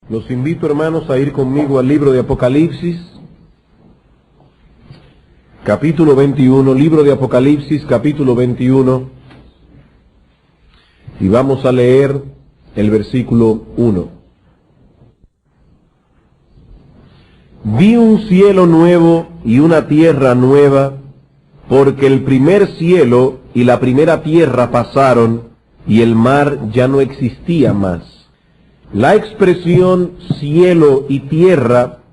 Los invito, hermanos, a ir conmigo al libro de Apocalipsis, capítulo 21, libro de Apocalipsis, capítulo 21, y vamos a leer el versículo 1. Vi un cielo nuevo y una tierra nueva, porque el primer cielo y la primera tierra pasaron, y el mar ya no existía más. La expresión cielo y tierra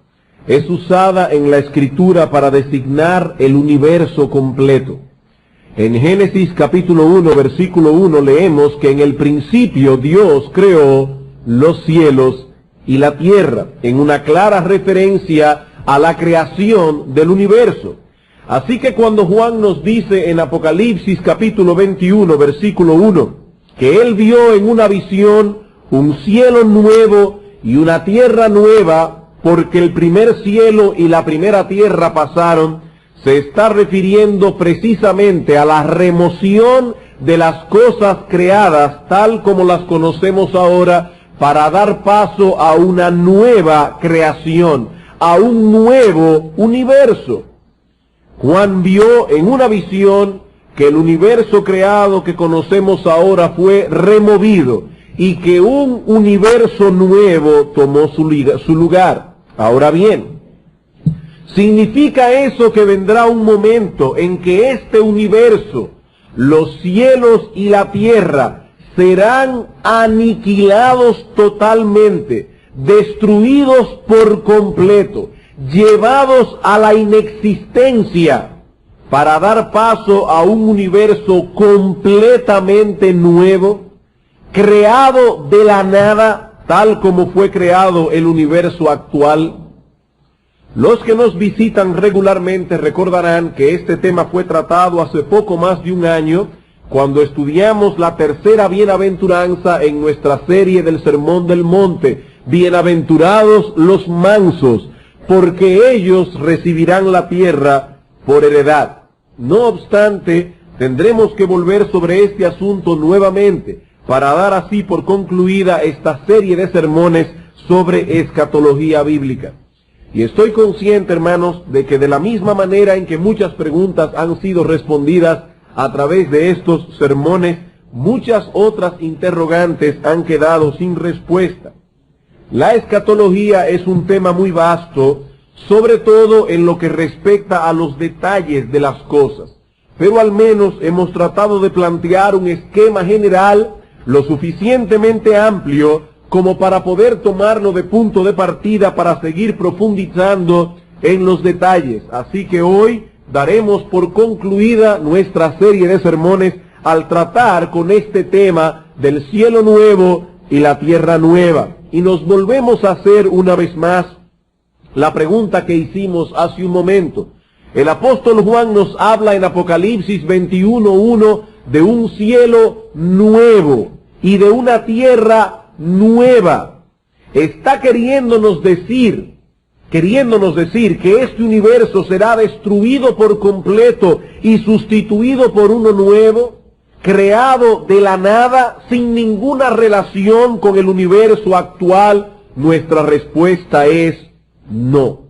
es usada en la Escritura para designar el universo completo. En Génesis capítulo 1, versículo 1 leemos que en el principio Dios creó los cielos y la tierra, en una clara referencia a la creación del universo. Así que cuando Juan nos dice en Apocalipsis capítulo 21, versículo 1, que él vio en una visión un cielo nuevo y una tierra nueva, porque el primer cielo y la primera tierra pasaron, se está refiriendo precisamente a la remoción de las cosas creadas tal como las conocemos ahora, para dar paso a una nueva creación, a un nuevo universo. Juan vio en una visión que el universo creado que conocemos ahora fue removido y que un universo nuevo tomó su lugar. Ahora bien, ¿significa eso que vendrá un momento en que este universo, los cielos y la tierra, serán aniquilados totalmente, destruidos por completo, llevados a la inexistencia, para dar paso a un universo completamente nuevo, creado de la nada, tal como fue creado el universo actual? Los que nos visitan regularmente recordarán que este tema fue tratado hace poco más de un año, cuando estudiamos la tercera bienaventuranza en nuestra serie del Sermón del Monte. Bienaventurados los mansos, porque ellos recibirán la tierra por heredad. No obstante, tendremos que volver sobre este asunto nuevamente, para dar así por concluida esta serie de sermones sobre escatología bíblica. Y estoy consciente, hermanos, de que de la misma manera en que muchas preguntas han sido respondidas a través de estos sermones, muchas otras interrogantes han quedado sin respuesta. La escatología es un tema muy vasto, sobre todo en lo que respecta a los detalles de las cosas, pero al menos hemos tratado de plantear un esquema general lo suficientemente amplio como para poder tomarlo de punto de partida para seguir profundizando en los detalles. Así que hoy daremos por concluida nuestra serie de sermones al tratar con este tema del cielo nuevo y la tierra nueva. Y nos volvemos a hacer una vez más la pregunta que hicimos hace un momento. El apóstol Juan nos habla en Apocalipsis 21:1 de un cielo nuevo y de una tierra nueva. Está queriéndonos decir que este universo será destruido por completo y sustituido por uno nuevo, creado de la nada, sin ninguna relación con el universo actual. Nuestra respuesta es no.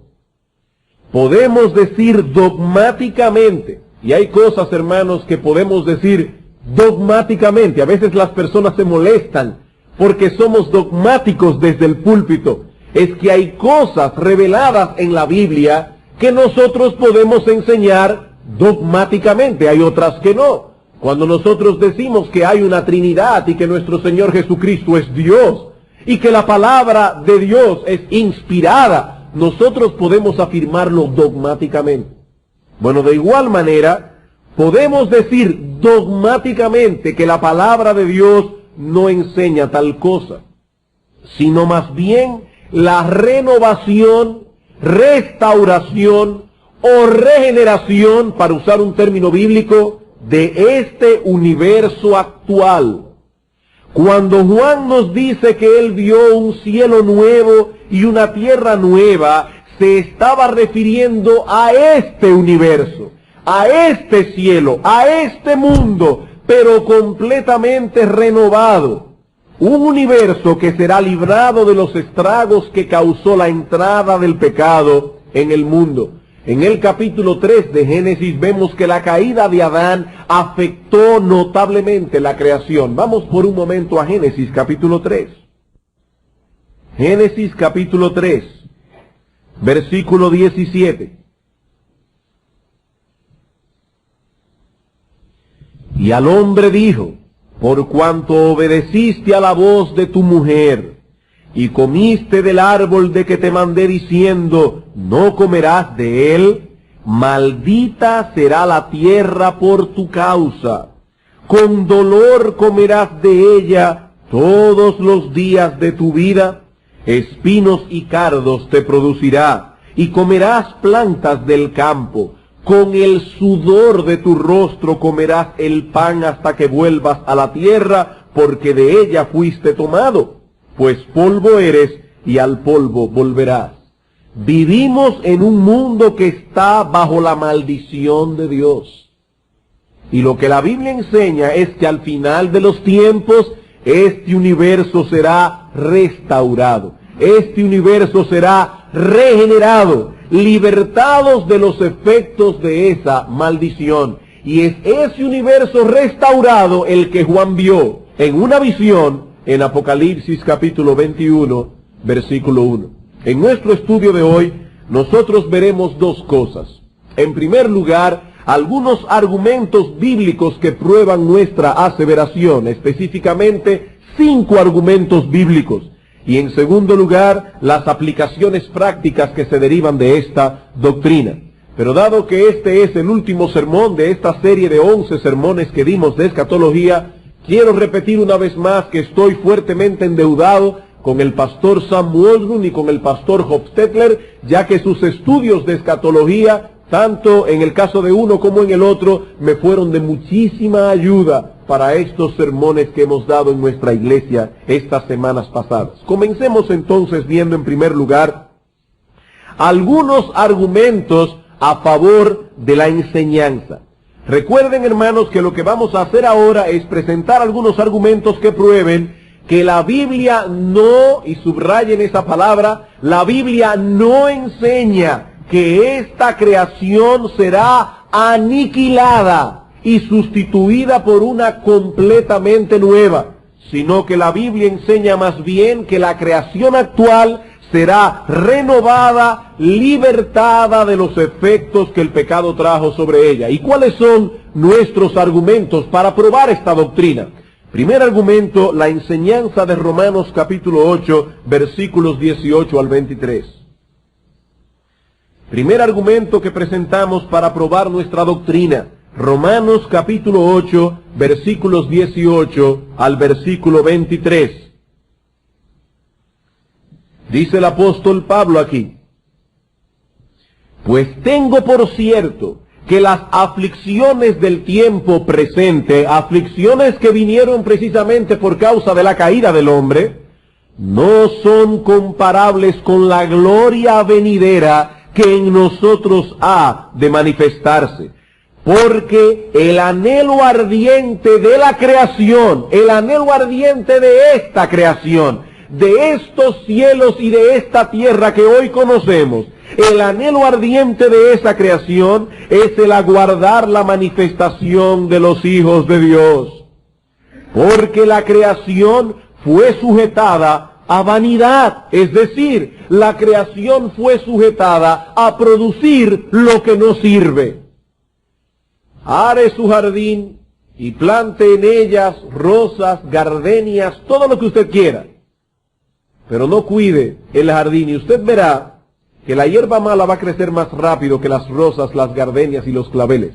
Podemos decir dogmáticamente, y hay cosas, hermanos, que podemos decir dogmáticamente. A veces las personas se molestan porque somos dogmáticos desde el púlpito. Es que hay cosas reveladas en la Biblia que nosotros podemos enseñar dogmáticamente, hay otras que no. Cuando nosotros decimos que hay una Trinidad y que nuestro Señor Jesucristo es Dios y que la palabra de Dios es inspirada, nosotros podemos afirmarlo dogmáticamente. Bueno, de igual manera, podemos decir dogmáticamente que la palabra de Dios no enseña tal cosa, sino más bien la renovación, restauración o regeneración, para usar un término bíblico, de este universo actual. Cuando Juan nos dice que él vio un cielo nuevo y una tierra nueva, se estaba refiriendo a este universo, a este cielo, a este mundo, pero completamente renovado. Un universo que será librado de los estragos que causó la entrada del pecado en el mundo. En el capítulo 3 de Génesis vemos que la caída de Adán afectó notablemente la creación. Vamos por un momento a Génesis capítulo 3. Génesis capítulo 3, versículo 17. Y al hombre dijo: por cuanto obedeciste a la voz de tu mujer, y comiste del árbol de que te mandé diciendo, no comerás de él, maldita será la tierra por tu causa. Con dolor comerás de ella todos los días de tu vida, espinos y cardos te producirá, y comerás plantas del campo. Con el sudor de tu rostro comerás el pan hasta que vuelvas a la tierra, porque de ella fuiste tomado, pues polvo eres y al polvo volverás. Vivimos en un mundo que está bajo la maldición de Dios. Y lo que la Biblia enseña es que al final de los tiempos, este universo será restaurado. Este universo será regenerado, libertados de los efectos de esa maldición. Y es ese universo restaurado el que Juan vio en una visión en Apocalipsis capítulo 21, versículo 1. En nuestro estudio de hoy, nosotros veremos dos cosas. En primer lugar, algunos argumentos bíblicos que prueban nuestra aseveración, específicamente 5 argumentos bíblicos. Y en segundo lugar, las aplicaciones prácticas que se derivan de esta doctrina. Pero dado que este es el último sermón de esta serie de 11 sermones que dimos de escatología, quiero repetir una vez más que estoy fuertemente endeudado con el pastor Sam Waldron y con el pastor Hofstetler, ya que sus estudios de escatología, tanto en el caso de uno como en el otro, me fueron de muchísima ayuda para estos sermones que hemos dado en nuestra iglesia estas semanas pasadas. Comencemos entonces viendo en primer lugar algunos argumentos a favor de la enseñanza. Recuerden, hermanos, que lo que vamos a hacer ahora es presentar algunos argumentos que prueben que la Biblia no, y subrayen esa palabra, la Biblia no enseña que esta creación será aniquilada y sustituida por una completamente nueva, sino que la Biblia enseña más bien que la creación actual será renovada, libertada de los efectos que el pecado trajo sobre ella. ¿Y cuáles son nuestros argumentos para probar esta doctrina? Primer argumento, la enseñanza de Romanos capítulo 8, versículos 18 al 23. Primer argumento que presentamos para probar nuestra doctrina. Romanos capítulo 8, versículos 18 al versículo 23. Dice el apóstol Pablo aquí: pues tengo por cierto que las aflicciones del tiempo presente, aflicciones que vinieron precisamente por causa de la caída del hombre, no son comparables con la gloria venidera que en nosotros ha de manifestarse. Porque el anhelo ardiente de la creación, el anhelo ardiente de esta creación, de estos cielos y de esta tierra que hoy conocemos, el anhelo ardiente de esa creación es el aguardar la manifestación de los hijos de Dios. Porque la creación fue sujetada a vanidad, es decir, la creación fue sujetada a producir lo que no sirve. Are su jardín y plante en ellas rosas, gardenias, todo lo que usted quiera, pero no cuide el jardín y usted verá que la hierba mala va a crecer más rápido que las rosas, las gardenias y los claveles.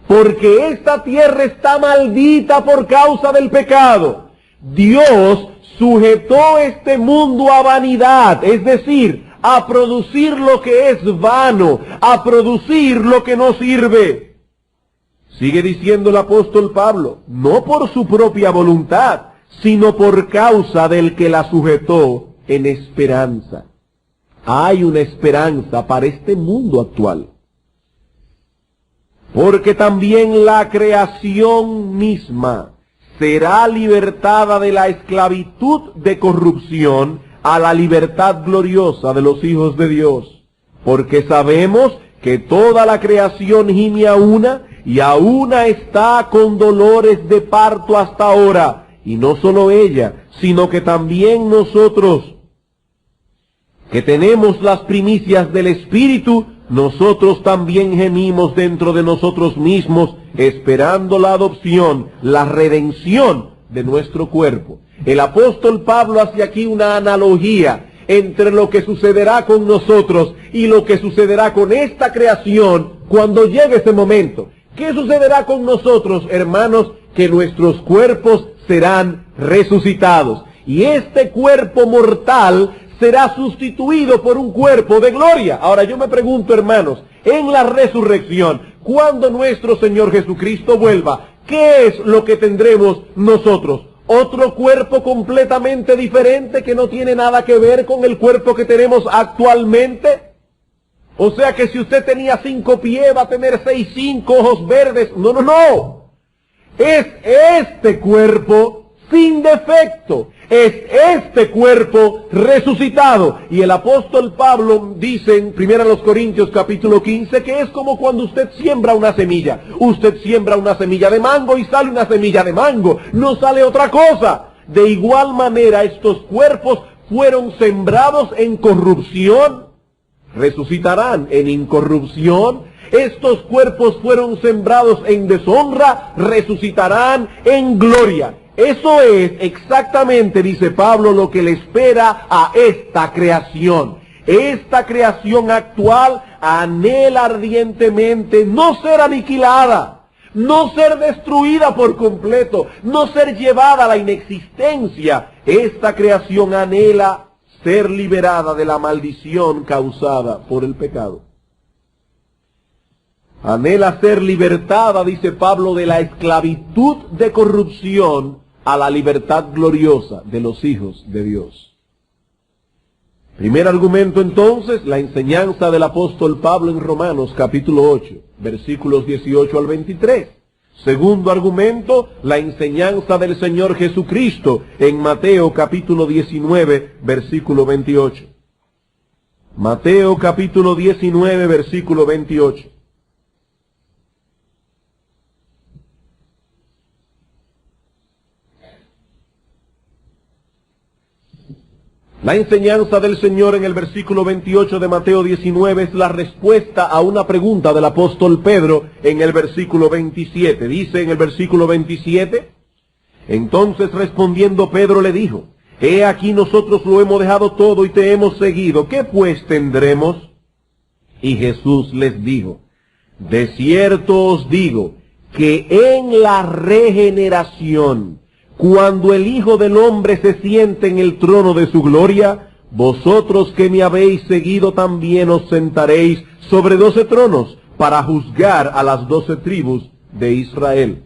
Porque esta tierra está maldita por causa del pecado. Dios sujetó este mundo a vanidad, es decir, a producir lo que es vano, a producir lo que no sirve. Sigue diciendo el apóstol Pablo, no por su propia voluntad, sino por causa del que la sujetó en esperanza. Hay una esperanza para este mundo actual. Porque también la creación misma será libertada de la esclavitud de corrupción a la libertad gloriosa de los hijos de Dios. Porque sabemos que toda la creación gime a una, y a una está con dolores de parto hasta ahora. Y no solo ella, sino que también nosotros, que tenemos las primicias del Espíritu, nosotros también gemimos dentro de nosotros mismos, esperando la adopción, la redención de nuestro cuerpo. El apóstol Pablo hace aquí una analogía entre lo que sucederá con nosotros y lo que sucederá con esta creación cuando llegue ese momento. ¿Qué sucederá con nosotros, hermanos? Que nuestros cuerpos serán resucitados. Y este cuerpo mortal será sustituido por un cuerpo de gloria. Ahora yo me pregunto, hermanos, en la resurrección, cuando nuestro Señor Jesucristo vuelva, ¿qué es lo que tendremos nosotros? ¿Otro cuerpo completamente diferente que no tiene nada que ver con el cuerpo que tenemos actualmente? O sea que si usted tenía 5 pies, va a tener 6, 5 ojos verdes. No, no, no. Es este cuerpo sin defecto. Es este cuerpo resucitado. Y el apóstol Pablo dice en 1 Corintios capítulo 15 que es como cuando usted siembra una semilla. Usted siembra una semilla de mango y sale una semilla de mango. No sale otra cosa. De igual manera, estos cuerpos fueron sembrados en corrupción, resucitarán en incorrupción. Estos cuerpos fueron sembrados en deshonra, resucitarán en gloria. Eso es exactamente, dice Pablo, lo que le espera a esta creación. Esta creación actual anhela ardientemente no ser aniquilada, no ser destruida por completo, no ser llevada a la inexistencia. Esta creación anhela ser liberada de la maldición causada por el pecado. Anhela ser libertada, dice Pablo, de la esclavitud de corrupción a la libertad gloriosa de los hijos de Dios. Primer argumento entonces, la enseñanza del apóstol Pablo en Romanos capítulo 8, versículos 18 al 23. Segundo argumento, la enseñanza del Señor Jesucristo en Mateo capítulo 19, versículo 28. Mateo capítulo 19, versículo 28. La enseñanza del Señor en el versículo 28 de Mateo 19 es la respuesta a una pregunta del apóstol Pedro en el versículo 27. Dice en el versículo 27, entonces respondiendo Pedro le dijo, he aquí nosotros lo hemos dejado todo y te hemos seguido, ¿qué pues tendremos? Y Jesús les dijo, de cierto os digo que en la regeneración, cuando el Hijo del Hombre se siente en el trono de su gloria, vosotros que me habéis seguido también os sentaréis sobre 12 tronos para juzgar a las 12 tribus de Israel.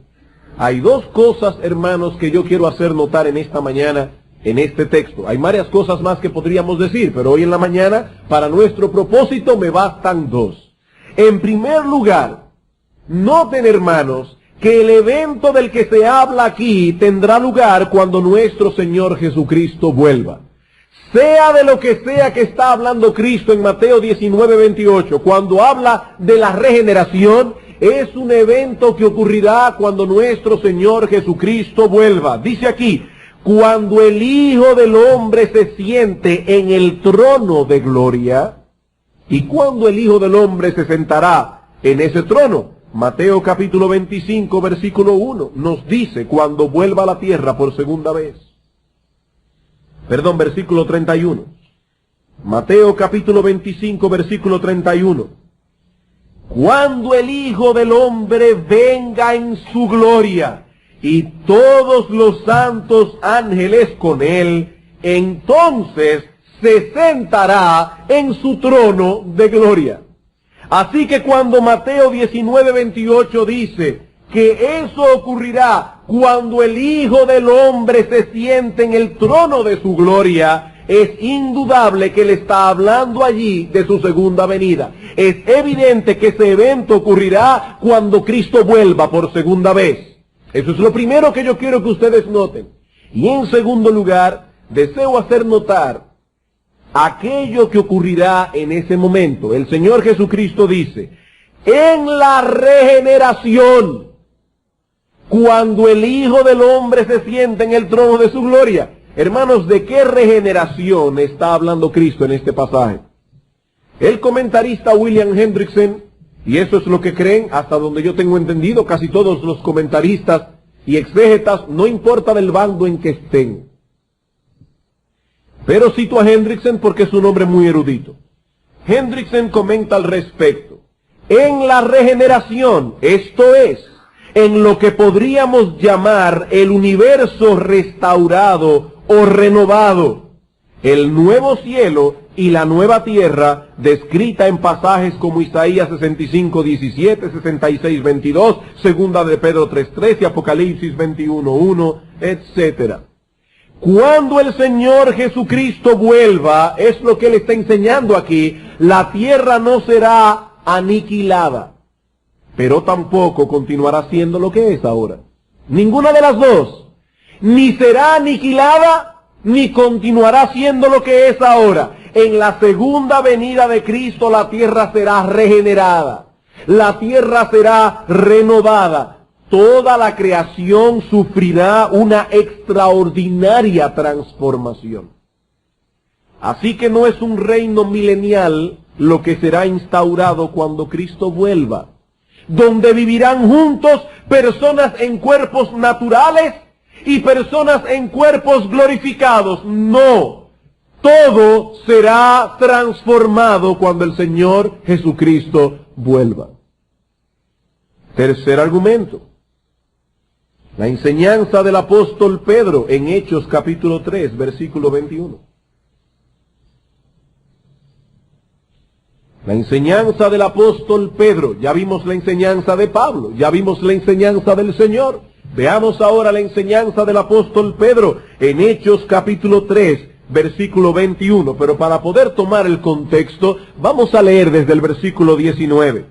Hay dos cosas, hermanos, que yo quiero hacer notar en esta mañana, en este texto. Hay varias cosas más que podríamos decir, pero hoy en la mañana, para nuestro propósito, me bastan dos. En primer lugar, noten, hermanos, que el evento del que se habla aquí tendrá lugar cuando nuestro Señor Jesucristo vuelva. Sea de lo que sea que está hablando Cristo en Mateo 19, 28, cuando habla de la regeneración, es un evento que ocurrirá cuando nuestro Señor Jesucristo vuelva. Dice aquí, cuando el Hijo del Hombre se siente en el trono de gloria, y cuando el Hijo del Hombre se sentará en ese trono. Mateo capítulo 25, versículo 1, nos dice cuando vuelva a la tierra por segunda vez. Perdón, versículo 31. Mateo capítulo 25, versículo 31. Cuando el Hijo del Hombre venga en su gloria y todos los santos ángeles con él, entonces se sentará en su trono de gloria. Así que cuando Mateo 19, 28 dice que eso ocurrirá cuando el Hijo del Hombre se siente en el trono de su gloria, es indudable que él está hablando allí de su segunda venida. Es evidente que ese evento ocurrirá cuando Cristo vuelva por segunda vez. Eso es lo primero que yo quiero que ustedes noten. Y en segundo lugar, deseo hacer notar aquello que ocurrirá en ese momento. El Señor Jesucristo dice, en la regeneración, cuando el Hijo del Hombre se siente en el trono de su gloria. Hermanos, ¿de qué regeneración está hablando Cristo en este pasaje? El comentarista William Hendrickson, y eso es lo que creen, hasta donde yo tengo entendido, casi todos los comentaristas y exégetas, no importa del bando en que estén. Pero cito a Hendrickson porque es un hombre muy erudito. Hendrickson comenta al respecto. En la regeneración, esto es, en lo que podríamos llamar el universo restaurado o renovado, el nuevo cielo y la nueva tierra, descrita en pasajes como Isaías 65, 17, 66, 22, segunda de Pedro 3, 13, Apocalipsis 21, 1, etc. Cuando el Señor Jesucristo vuelva, es lo que Él está enseñando aquí, la tierra no será aniquilada, pero tampoco continuará siendo lo que es ahora. Ninguna de las dos. Ni será aniquilada, ni continuará siendo lo que es ahora. En la segunda venida de Cristo la tierra será regenerada. La tierra será renovada. Toda la creación sufrirá una extraordinaria transformación. Así que no es un reino milenial lo que será instaurado cuando Cristo vuelva, donde vivirán juntos personas en cuerpos naturales y personas en cuerpos glorificados. No, todo será transformado cuando el Señor Jesucristo vuelva. Tercer argumento, la enseñanza del apóstol Pedro en Hechos capítulo 3, versículo 21. La enseñanza del apóstol Pedro, ya vimos la enseñanza de Pablo, ya vimos la enseñanza del Señor. Veamos ahora la enseñanza del apóstol Pedro en Hechos capítulo 3, versículo 21. Pero para poder tomar el contexto, vamos a leer desde el versículo 19.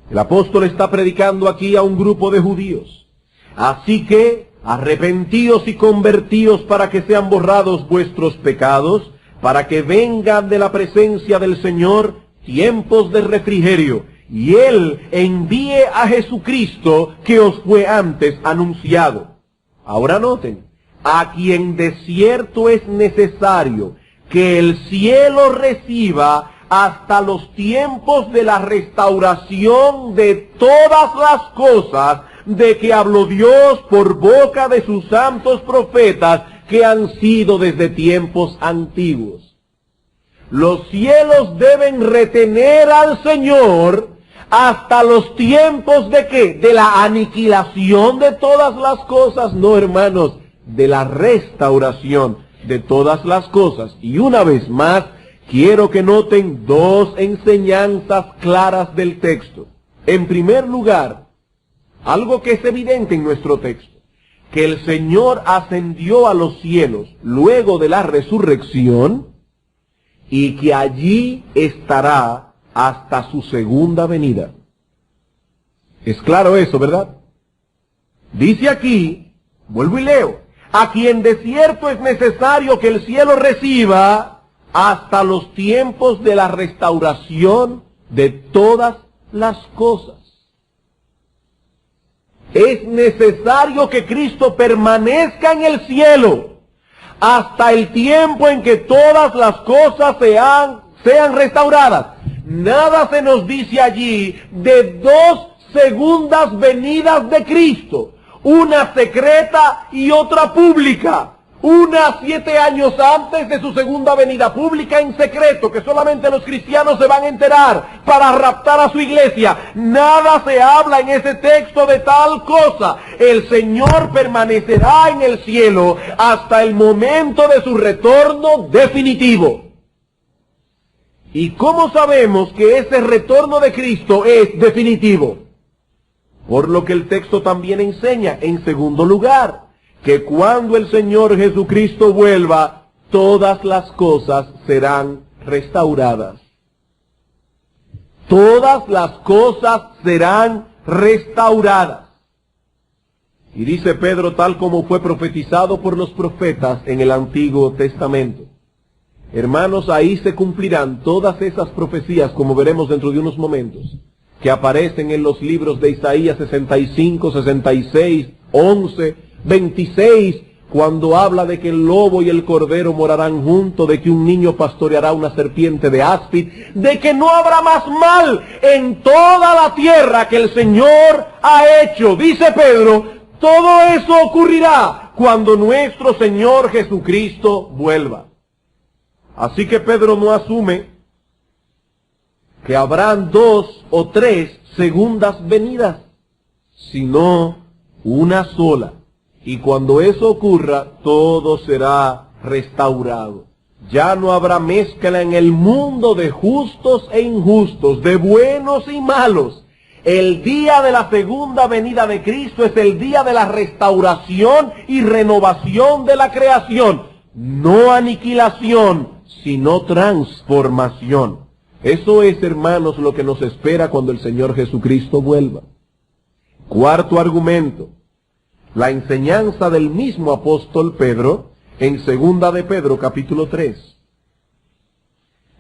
El apóstol está predicando aquí a un grupo de judíos. Así que, arrepentíos y convertíos para que sean borrados vuestros pecados, para que vengan de la presencia del Señor tiempos de refrigerio, y Él envíe a Jesucristo que os fue antes anunciado. Ahora noten, a quien de cierto es necesario que el cielo reciba hasta los tiempos de la restauración de todas las cosas de que habló Dios por boca de sus santos profetas que han sido desde tiempos antiguos. Los cielos deben retener al Señor hasta los tiempos ¿de qué? De la aniquilación de todas las cosas. No, hermanos, de la restauración de todas las cosas. Y una vez más, quiero que noten dos enseñanzas claras del texto. En primer lugar, algo que es evidente en nuestro texto, que el Señor ascendió a los cielos luego de la resurrección y que allí estará hasta su segunda venida. Es claro eso, ¿verdad? Dice aquí, vuelvo y leo, a quien de cierto es necesario que el cielo reciba hasta los tiempos de la restauración de todas las cosas. Es necesario que Cristo permanezca en el cielo hasta el tiempo en que todas las cosas sean restauradas. Nada se nos dice allí de dos segundas venidas de Cristo, una secreta y otra pública. Una 7 años antes de su segunda venida, pública en secreto, que solamente los cristianos se van a enterar para raptar a su iglesia. Nada se habla en ese texto de tal cosa. El Señor permanecerá en el cielo hasta el momento de su retorno definitivo. ¿Y cómo sabemos que ese retorno de Cristo es definitivo? Por lo que el texto también enseña, en segundo lugar, que cuando el Señor Jesucristo vuelva, todas las cosas serán restauradas. todas las cosas serán restauradas. Y dice Pedro, tal como fue profetizado por los profetas en el Antiguo Testamento. Hermanos, ahí se cumplirán todas esas profecías, como veremos dentro de unos momentos, que aparecen en los libros de Isaías 65, 66, 11, 26, cuando habla de que el lobo y el cordero morarán juntos, de que un niño pastoreará una serpiente de áspid, de que no habrá más mal en toda la tierra que el Señor ha hecho. Dice Pedro, todo eso ocurrirá cuando nuestro Señor Jesucristo vuelva. Así que Pedro no asume que habrán 2 o 3 segundas venidas, sino una sola. Y cuando eso ocurra, todo será restaurado. Ya no habrá mezcla en el mundo de justos e injustos, de buenos y malos. El día de la segunda venida de Cristo es el día de la restauración y renovación de la creación. No aniquilación, sino transformación. Eso es, hermanos, lo que nos espera cuando el Señor Jesucristo vuelva. Cuarto argumento. La enseñanza del mismo apóstol Pedro en segunda de Pedro capítulo 3.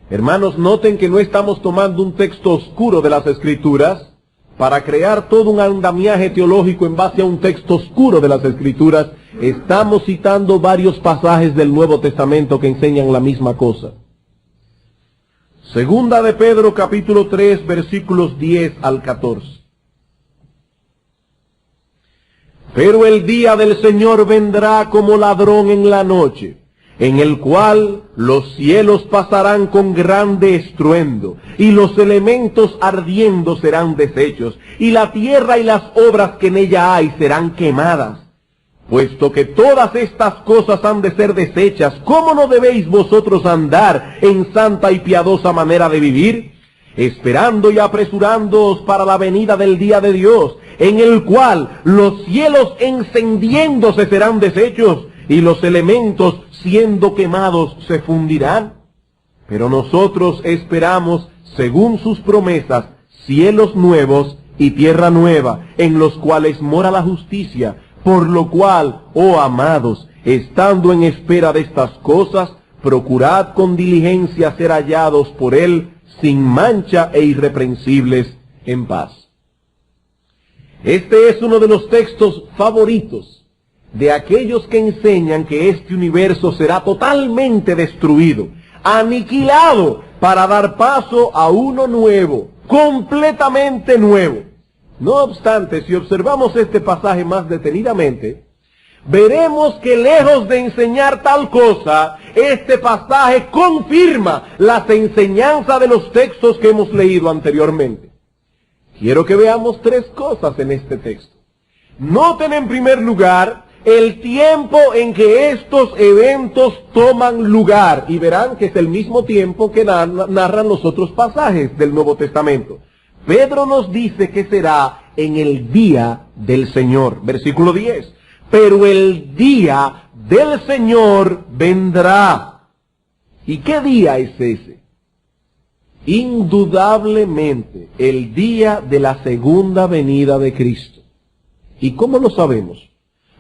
Hermanos, noten que no estamos tomando un texto oscuro de las Escrituras para crear todo un andamiaje teológico en base a un texto oscuro de las Escrituras. Estamos citando varios pasajes del Nuevo Testamento que enseñan la misma cosa. Segunda de Pedro capítulo 3 versículos 10 al 14. Pero el día del Señor vendrá como ladrón en la noche, en el cual los cielos pasarán con grande estruendo, y los elementos ardiendo serán deshechos, y la tierra y las obras que en ella hay serán quemadas. Puesto que todas estas cosas han de ser deshechas, ¿cómo no debéis vosotros andar en santa y piadosa manera de vivir? Esperando y apresurándoos para la venida del día de Dios, en el cual los cielos encendiéndose serán deshechos, y los elementos siendo quemados se fundirán. Pero nosotros esperamos, según sus promesas, cielos nuevos y tierra nueva, en los cuales mora la justicia. Por lo cual, oh amados, estando en espera de estas cosas, procurad con diligencia ser hallados por Él, sin mancha e irreprensibles, en paz. Este es uno de los textos favoritos de aquellos que enseñan que este universo será totalmente destruido, aniquilado, para dar paso a uno nuevo, completamente nuevo. No obstante, si observamos este pasaje más detenidamente, veremos que lejos de enseñar tal cosa, este pasaje confirma las enseñanzas de los textos que hemos leído anteriormente. Quiero que veamos 3 cosas en este texto. Noten en primer lugar el tiempo en que estos eventos toman lugar, y verán que es el mismo tiempo que narran los otros pasajes del Nuevo Testamento. Pedro nos dice que será en el día del Señor. Versículo 10. Pero el día del Señor vendrá. ¿Y qué día es ese? Indudablemente el día de la segunda venida de Cristo. ¿Y cómo lo sabemos?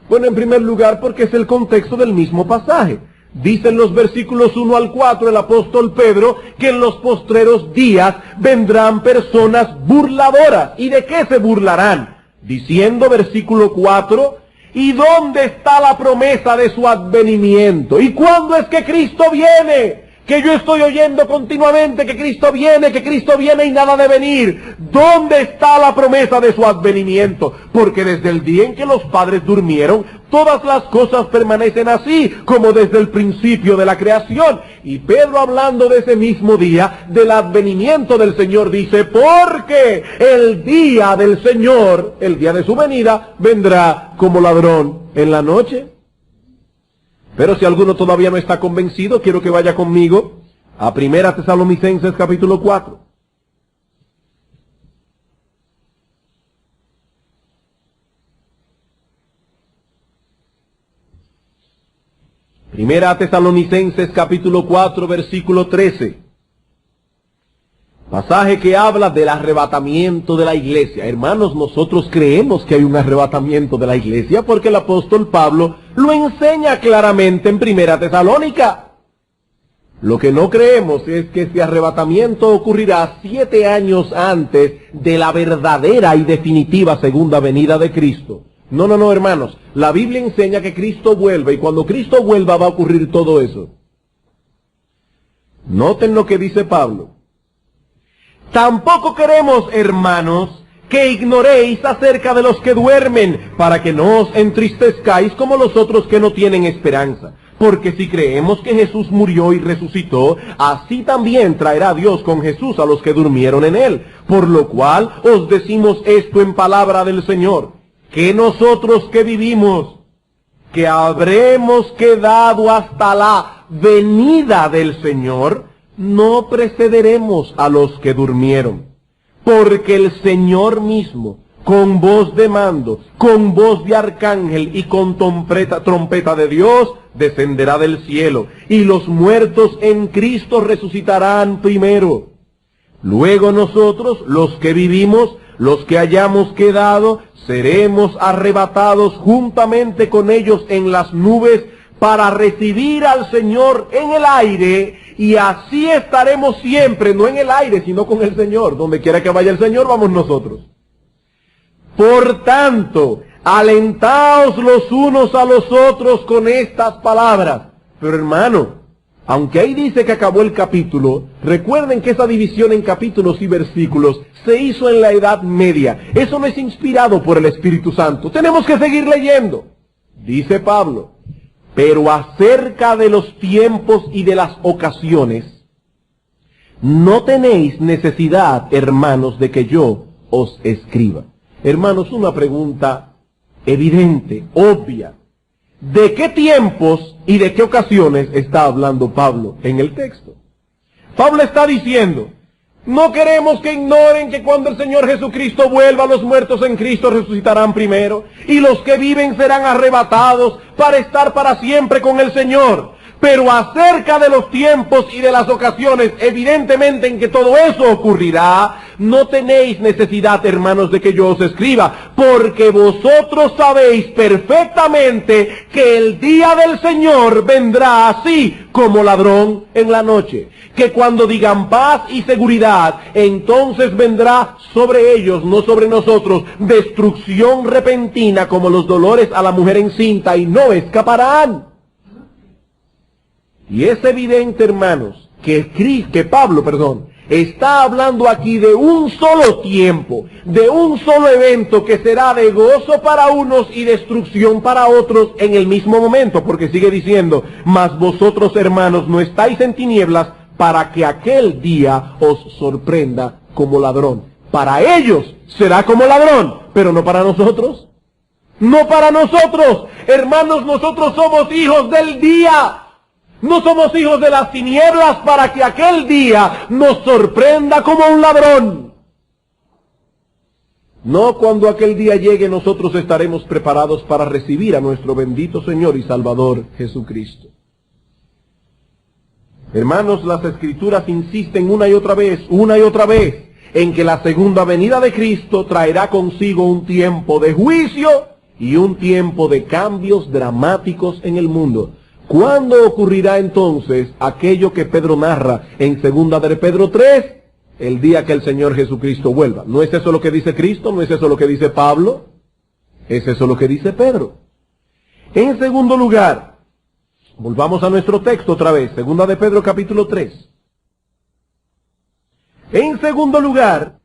Bueno, en primer lugar porque es el contexto del mismo pasaje. Dicen los versículos 1 al 4 el apóstol Pedro que en los postreros días vendrán personas burladoras. ¿Y de qué se burlarán? Diciendo, versículo 4, ¿y dónde está la promesa de su advenimiento? ¿Y cuándo es que Cristo viene? Que yo estoy oyendo continuamente que Cristo viene y nada de venir. ¿Dónde está la promesa de su advenimiento? Porque desde el día en que los padres durmieron, todas las cosas permanecen así, como desde el principio de la creación. Y Pedro, hablando de ese mismo día, del advenimiento del Señor, dice, porque el día del Señor, el día de su venida, vendrá como ladrón en la noche. Pero si alguno todavía no está convencido, quiero que vaya conmigo a 1 Tesalonicenses capítulo 4. Primera Tesalonicenses capítulo 4 versículo 13. Pasaje que habla del arrebatamiento de la iglesia. Hermanos, nosotros creemos que hay un arrebatamiento de la iglesia porque el apóstol Pablo lo enseña claramente en Primera Tesalónica. Lo que no creemos es que ese arrebatamiento ocurrirá 7 años antes de la verdadera y definitiva segunda venida de Cristo. No, hermanos. La Biblia enseña que Cristo vuelve y cuando Cristo vuelva va a ocurrir todo eso. Noten lo que dice Pablo. Tampoco queremos, hermanos, que ignoréis acerca de los que duermen, para que no os entristezcáis como los otros que no tienen esperanza. Porque si creemos que Jesús murió y resucitó, así también traerá Dios con Jesús a los que durmieron en él. Por lo cual os decimos esto en palabra del Señor, que nosotros que vivimos, que habremos quedado hasta la venida del Señor, no precederemos a los que durmieron. Porque el Señor mismo, con voz de mando, con voz de arcángel y con trompeta de Dios, descenderá del cielo, y los muertos en Cristo resucitarán primero. Luego nosotros, los que vivimos, los que hayamos quedado, seremos arrebatados juntamente con ellos en las nubes para recibir al Señor en el aire, y así estaremos siempre, no en el aire, sino con el Señor. Donde quiera que vaya el Señor, vamos nosotros. Por tanto, alentaos los unos a los otros con estas palabras. Pero hermano, aunque ahí dice que acabó el capítulo, recuerden que esa división en capítulos y versículos se hizo en la Edad Media. Eso no es inspirado por el Espíritu Santo. Tenemos que seguir leyendo. Dice Pablo, pero acerca de los tiempos y de las ocasiones, no tenéis necesidad, hermanos, de que yo os escriba. Hermanos, una pregunta evidente, obvia. ¿De qué tiempos y de qué ocasiones está hablando Pablo en el texto? Pablo está diciendo, no queremos que ignoren que cuando el Señor Jesucristo vuelva, los muertos en Cristo resucitarán primero, y los que viven serán arrebatados para estar para siempre con el Señor. Pero acerca de los tiempos y de las ocasiones, evidentemente en que todo eso ocurrirá, no tenéis necesidad, hermanos, de que yo os escriba, porque vosotros sabéis perfectamente que el día del Señor vendrá así como ladrón en la noche. Que cuando digan paz y seguridad, entonces vendrá sobre ellos, no sobre nosotros, destrucción repentina como los dolores a la mujer encinta, y no escaparán. Y es evidente, hermanos, que Pablo está hablando aquí de un solo tiempo, de un solo evento que será de gozo para unos y destrucción para otros en el mismo momento, porque sigue diciendo, mas vosotros, hermanos, no estáis en tinieblas para que aquel día os sorprenda como ladrón. Para ellos será como ladrón, pero no para nosotros. No para nosotros, hermanos, nosotros somos hijos del día. No somos hijos de las tinieblas para que aquel día nos sorprenda como un ladrón. No, cuando aquel día llegue nosotros estaremos preparados para recibir a nuestro bendito Señor y Salvador Jesucristo. Hermanos, las Escrituras insisten una y otra vez, en que la segunda venida de Cristo traerá consigo un tiempo de juicio y un tiempo de cambios dramáticos en el mundo. ¿Cuándo ocurrirá entonces aquello que Pedro narra en 2 de Pedro 3? El día que el Señor Jesucristo vuelva. ¿No es eso lo que dice Cristo? ¿No es eso lo que dice Pablo? ¿Es eso lo que dice Pedro? En segundo lugar, volvamos a nuestro texto otra vez, 2 de Pedro capítulo 3. En segundo lugar,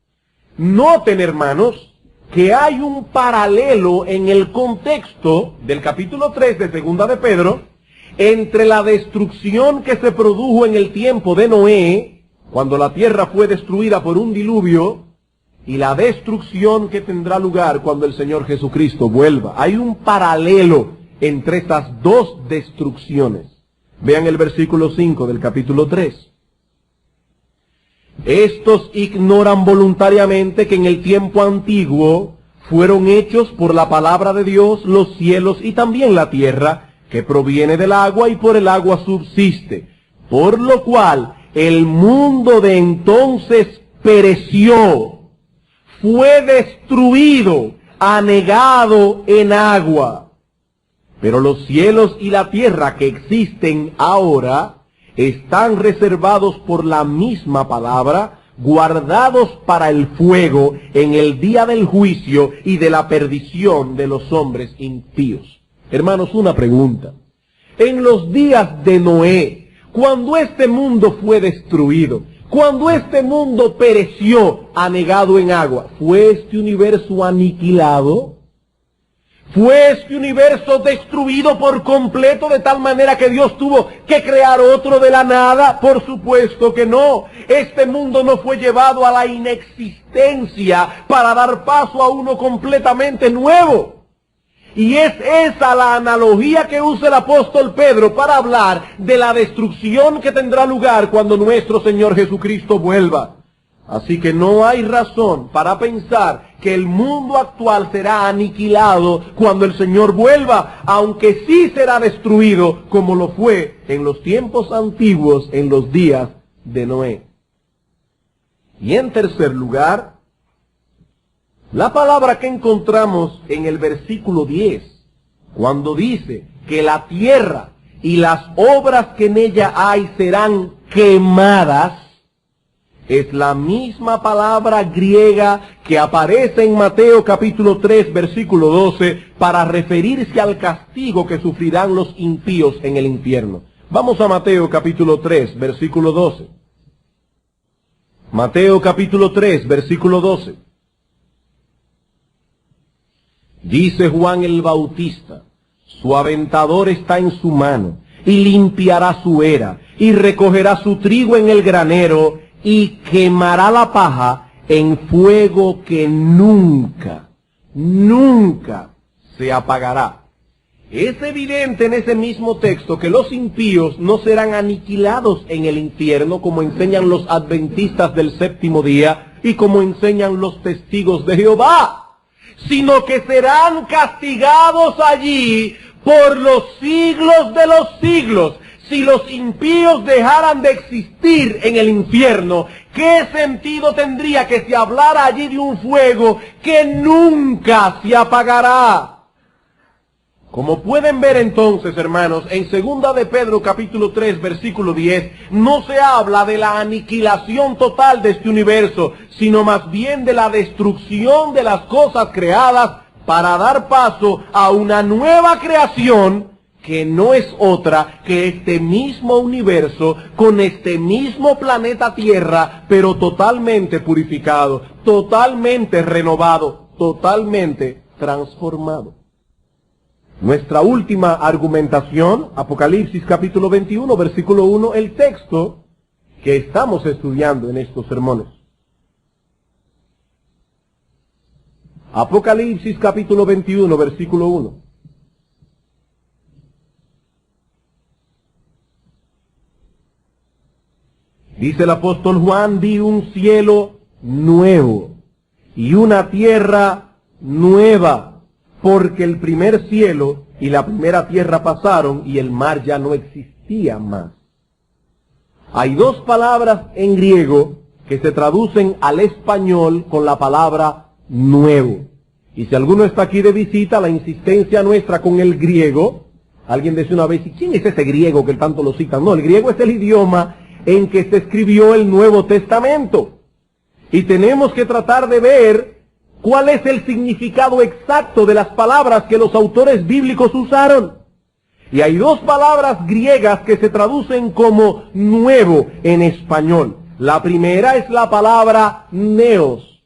noten, hermanos, que hay un paralelo en el contexto del capítulo 3 de 2 de Pedro entre la destrucción que se produjo en el tiempo de Noé, cuando la tierra fue destruida por un diluvio, y la destrucción que tendrá lugar cuando el Señor Jesucristo vuelva. Hay un paralelo entre estas dos destrucciones. Vean el versículo 5 del capítulo 3. Estos ignoran voluntariamente que en el tiempo antiguo fueron hechos por la palabra de Dios los cielos y también la tierra, que proviene del agua y por el agua subsiste, por lo cual el mundo de entonces pereció, fue destruido, anegado en agua. Pero los cielos y la tierra que existen ahora están reservados por la misma palabra, guardados para el fuego en el día del juicio y de la perdición de los hombres impíos. Hermanos, una pregunta. En los días de Noé, cuando este mundo fue destruido, cuando este mundo pereció, anegado en agua, ¿fue este universo aniquilado? ¿Fue este universo destruido por completo de tal manera que Dios tuvo que crear otro de la nada? Por supuesto que no. Este mundo no fue llevado a la inexistencia para dar paso a uno completamente nuevo. Y es esa la analogía que usa el apóstol Pedro para hablar de la destrucción que tendrá lugar cuando nuestro Señor Jesucristo vuelva. Así que no hay razón para pensar que el mundo actual será aniquilado cuando el Señor vuelva, aunque sí será destruido como lo fue en los tiempos antiguos, en los días de Noé. Y en tercer lugar, la palabra que encontramos en el versículo 10, cuando dice que la tierra y las obras que en ella hay serán quemadas, es la misma palabra griega que aparece en Mateo capítulo 3, versículo 12, para referirse al castigo que sufrirán los impíos en el infierno. Vamos a Mateo capítulo 3, versículo 12. Mateo capítulo 3, versículo 12. Dice Juan el Bautista: su aventador está en su mano, y limpiará su era, y recogerá su trigo en el granero, y quemará la paja en fuego que nunca, nunca se apagará. Es evidente en ese mismo texto que los impíos no serán aniquilados en el infierno como enseñan los adventistas del séptimo día y como enseñan los testigos de Jehová, sino que serán castigados allí por los siglos de los siglos. Si los impíos dejaran de existir en el infierno, ¿qué sentido tendría que se hablara allí de un fuego que nunca se apagará? Como pueden ver entonces, hermanos, en 2 de Pedro capítulo 3, versículo 10, no se habla de la aniquilación total de este universo, sino más bien de la destrucción de las cosas creadas para dar paso a una nueva creación que no es otra que este mismo universo con este mismo planeta Tierra, pero totalmente purificado, totalmente renovado, totalmente transformado. Nuestra última argumentación, Apocalipsis capítulo 21, versículo 1, el texto que estamos estudiando en estos sermones. Apocalipsis capítulo 21, versículo 1. Dice el apóstol Juan: vi un cielo nuevo y una tierra nueva, porque el primer cielo y la primera tierra pasaron y el mar ya no existía más. Hay dos palabras en griego que se traducen al español con la palabra nuevo. Y si alguno está aquí de visita, la insistencia nuestra con el griego, alguien decía una vez: ¿y quién es ese griego que tanto lo citan? No, el griego es el idioma en que se escribió el Nuevo Testamento. Y tenemos que tratar de ver cuál es el significado exacto de las palabras que los autores bíblicos usaron. Y hay dos palabras griegas que se traducen como nuevo en español. La primera es la palabra neos.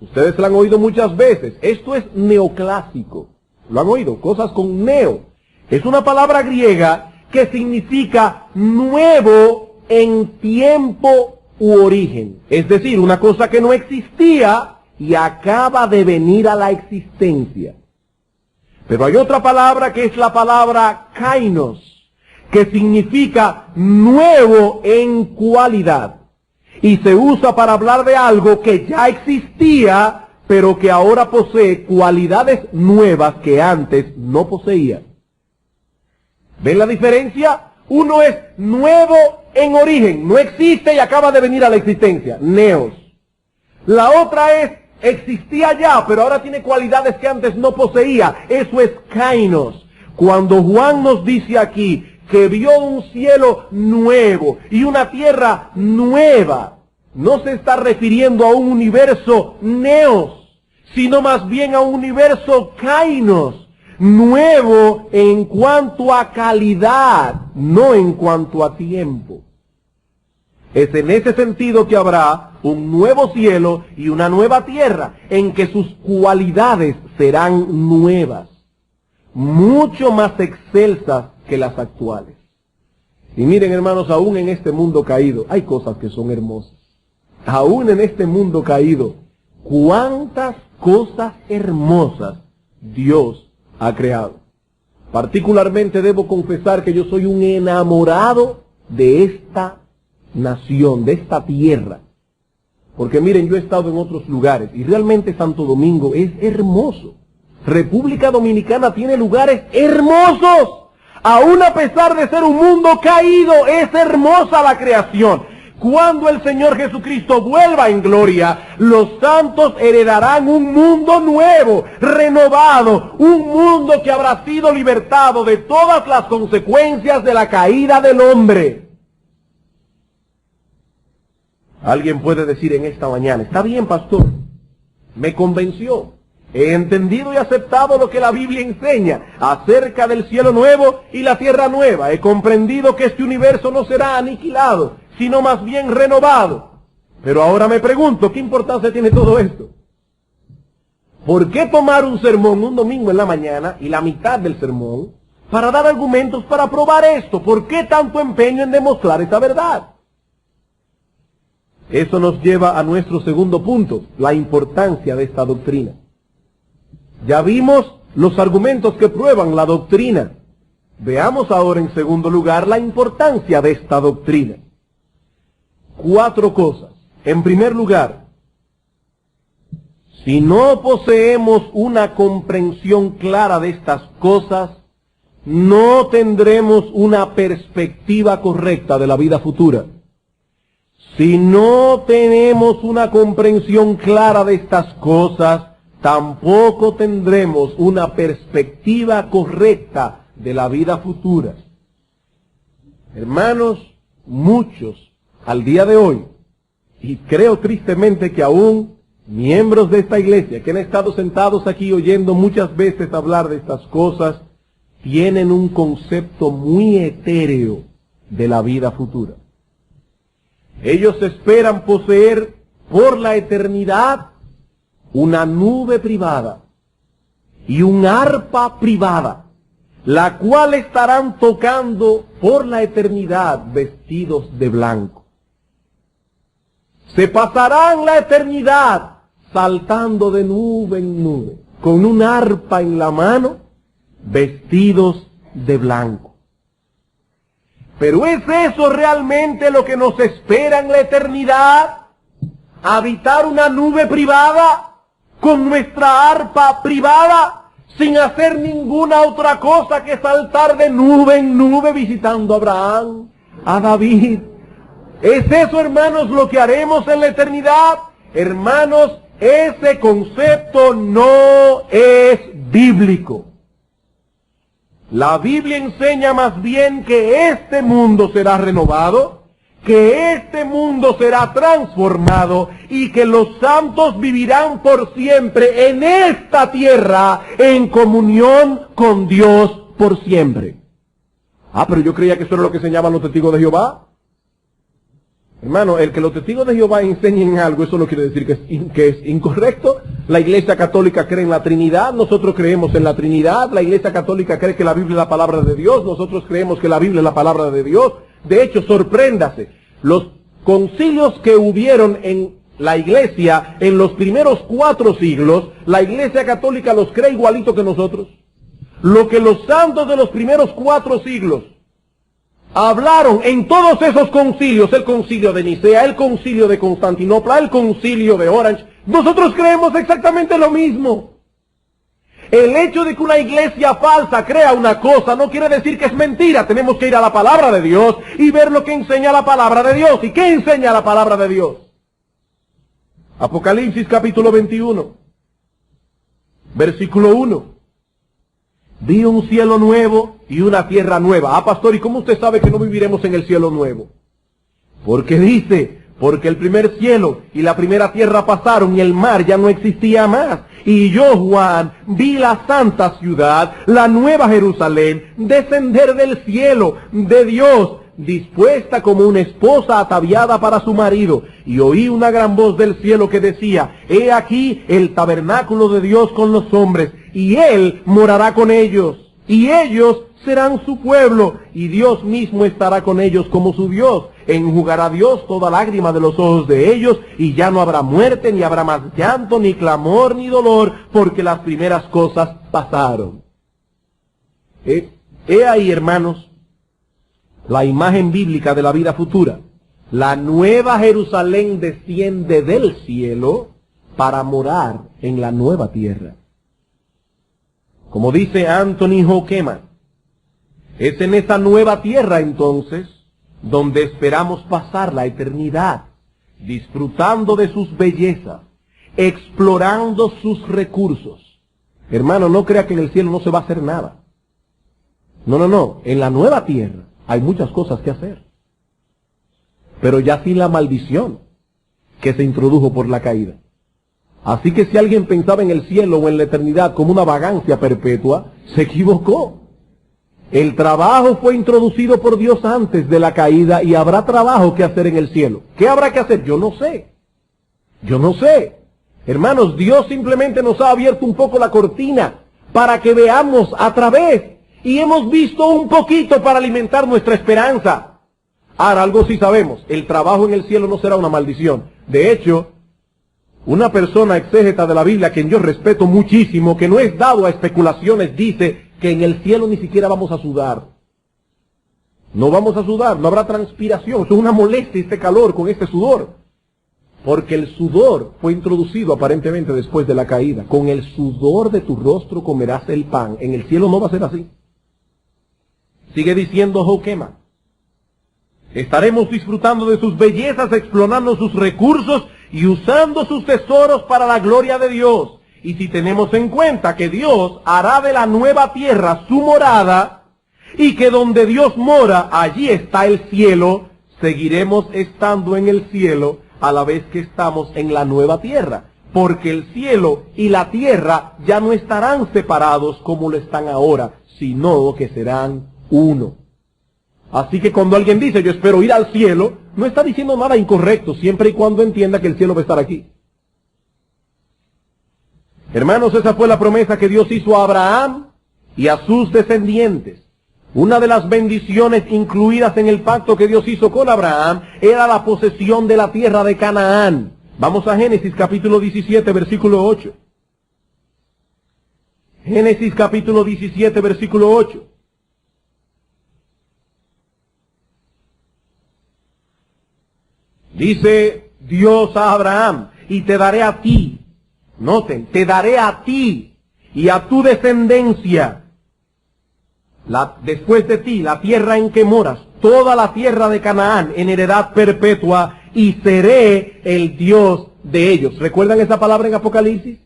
Ustedes la han oído muchas veces. Esto es neoclásico. Lo han oído, cosas con neo. Es una palabra griega que significa nuevo en tiempo u origen. Es decir, una cosa que no existía y acaba de venir a la existencia. Pero hay otra palabra que es la palabra kainos, que significa nuevo en cualidad. Y se usa para hablar de algo que ya existía, pero que ahora posee cualidades nuevas que antes no poseía. ¿Ven la diferencia? Uno es nuevo en origen, no existe y acaba de venir a la existencia, neos. La otra es, existía ya, pero ahora tiene cualidades que antes no poseía. Eso es kainos. Cuando Juan nos dice aquí que vio un cielo nuevo y una tierra nueva, no se está refiriendo a un universo neos, sino más bien a un universo kainos, nuevo en cuanto a calidad, no en cuanto a tiempo. Es en ese sentido que habrá un nuevo cielo y una nueva tierra, en que sus cualidades serán nuevas, mucho más excelsas que las actuales. Y miren, hermanos, aún en este mundo caído, hay cosas que son hermosas. Aún en este mundo caído, cuántas cosas hermosas Dios ha creado. Particularmente debo confesar que yo soy un enamorado de esta nación, de esta tierra. Porque miren, yo he estado en otros lugares y realmente Santo Domingo es hermoso. República Dominicana tiene lugares hermosos. Aún a pesar de ser un mundo caído, es hermosa la creación. Cuando el Señor Jesucristo vuelva en gloria, los santos heredarán un mundo nuevo, renovado, un mundo que habrá sido libertado de todas las consecuencias de la caída del hombre. Alguien puede decir en esta mañana, está bien, pastor, me convenció. He entendido y aceptado lo que la Biblia enseña acerca del cielo nuevo y la tierra nueva. He comprendido que este universo no será aniquilado, sino más bien renovado. Pero ahora me pregunto, ¿qué importancia tiene todo esto? ¿Por qué tomar un sermón un domingo en la mañana y la mitad del sermón para dar argumentos para probar esto? ¿Por qué tanto empeño en demostrar esta verdad? Eso nos lleva a nuestro segundo punto, la importancia de esta doctrina. Ya vimos los argumentos que prueban la doctrina. Veamos ahora en segundo lugar la importancia de esta doctrina. 4 cosas. En primer lugar, si no poseemos una comprensión clara de estas cosas, no tendremos una perspectiva correcta de la vida futura. Si no tenemos una comprensión clara de estas cosas, tampoco tendremos una perspectiva correcta de la vida futura. Hermanos, muchos al día de hoy, y creo tristemente que aún miembros de esta iglesia que han estado sentados aquí oyendo muchas veces hablar de estas cosas, tienen un concepto muy etéreo de la vida futura. Ellos esperan poseer por la eternidad una nube privada y un arpa privada, la cual estarán tocando por la eternidad vestidos de blanco. Se pasarán la eternidad saltando de nube en nube, con un arpa en la mano, vestidos de blanco. Pero ¿es eso realmente lo que nos espera en la eternidad? ¿Habitar una nube privada con nuestra arpa privada, sin hacer ninguna otra cosa que saltar de nube en nube visitando a Abraham, a David? ¿Es eso, hermanos, lo que haremos en la eternidad? Hermanos, ese concepto no es bíblico. La Biblia enseña más bien que este mundo será renovado, que este mundo será transformado y que los santos vivirán por siempre en esta tierra en comunión con Dios por siempre. Ah, pero yo creía que eso era lo que enseñaban los testigos de Jehová. Hermano, el que los testigos de Jehová enseñen algo, eso no quiere decir que es incorrecto. La Iglesia Católica cree en la Trinidad, nosotros creemos en la Trinidad. La Iglesia Católica cree que la Biblia es la palabra de Dios, nosotros creemos que la Biblia es la palabra de Dios. De hecho, sorpréndase, los concilios que hubieron en la Iglesia en los primeros 4 siglos, la Iglesia Católica los cree igualito que nosotros. Lo que los santos de los primeros 4 siglos hablaron en todos esos concilios, el concilio de Nicea, el concilio de Constantinopla, el concilio de Orange, nosotros creemos exactamente lo mismo. El hecho de que una iglesia falsa crea una cosa no quiere decir que es mentira. Tenemos que ir a la palabra de Dios y ver lo que enseña la palabra de Dios. ¿Y qué enseña la palabra de Dios? Apocalipsis capítulo 21, versículo 1. Vi un cielo nuevo y una tierra nueva. Ah, pastor, ¿y cómo usted sabe que no viviremos en el cielo nuevo? Porque dice, porque el primer cielo y la primera tierra pasaron y el mar ya no existía más. Y yo, Juan, vi la santa ciudad, la nueva Jerusalén, descender del cielo de Dios, dispuesta como una esposa ataviada para su marido. Y oí una gran voz del cielo que decía, he aquí el tabernáculo de Dios con los hombres, y Él morará con ellos, y ellos serán su pueblo, y Dios mismo estará con ellos como su Dios. Enjugará Dios toda lágrima de los ojos de ellos, y ya no habrá muerte, ni habrá más llanto, ni clamor, ni dolor, porque las primeras cosas pasaron. He ahí, hermanos, la imagen bíblica de la vida futura. La nueva Jerusalén desciende del cielo para morar en la nueva tierra. Como dice Anthony Hoekema, es en esa nueva tierra entonces donde esperamos pasar la eternidad, disfrutando de sus bellezas, explorando sus recursos. Hermano, no crea que en el cielo no se va a hacer nada. No, en la nueva tierra hay muchas cosas que hacer, pero ya sin la maldición que se introdujo por la caída. Así que si alguien pensaba en el cielo o en la eternidad como una vagancia perpetua, se equivocó. El trabajo fue introducido por Dios antes de la caída y habrá trabajo que hacer en el cielo. ¿Qué habrá que hacer? Yo no sé. Hermanos, Dios simplemente nos ha abierto un poco la cortina para que veamos a través. Y hemos visto un poquito para alimentar nuestra esperanza. Ahora, algo sí sabemos, el trabajo en el cielo no será una maldición. De hecho, una persona exégeta de la Biblia, quien yo respeto muchísimo, que no es dado a especulaciones, dice que en el cielo ni siquiera vamos a sudar. No vamos a sudar, no habrá transpiración. Es una molestia este calor con este sudor. Porque el sudor fue introducido aparentemente después de la caída. Con el sudor de tu rostro comerás el pan. En el cielo no va a ser así. Sigue diciendo Hoekema. Estaremos disfrutando de sus bellezas, explorando sus recursos y usando sus tesoros para la gloria de Dios. Y si tenemos en cuenta que Dios hará de la nueva tierra su morada, y que donde Dios mora, allí está el cielo, seguiremos estando en el cielo a la vez que estamos en la nueva tierra. Porque el cielo y la tierra ya no estarán separados como lo están ahora, sino que serán uno. Así que cuando alguien dice yo espero ir al cielo, no está diciendo nada incorrecto, siempre y cuando entienda que el cielo va a estar aquí. Hermanos, esa fue la promesa que Dios hizo a Abraham y a sus descendientes. Una de las bendiciones incluidas en el pacto que Dios hizo con Abraham era la posesión de la tierra de Canaán. Vamos a Génesis capítulo 17, versículo 8. Génesis capítulo 17, versículo 8. Dice Dios a Abraham, y te daré a ti, noten, te daré a ti y a tu descendencia, después de ti, la tierra en que moras, toda la tierra de Canaán en heredad perpetua, y seré el Dios de ellos. ¿Recuerdan esa palabra en Apocalipsis?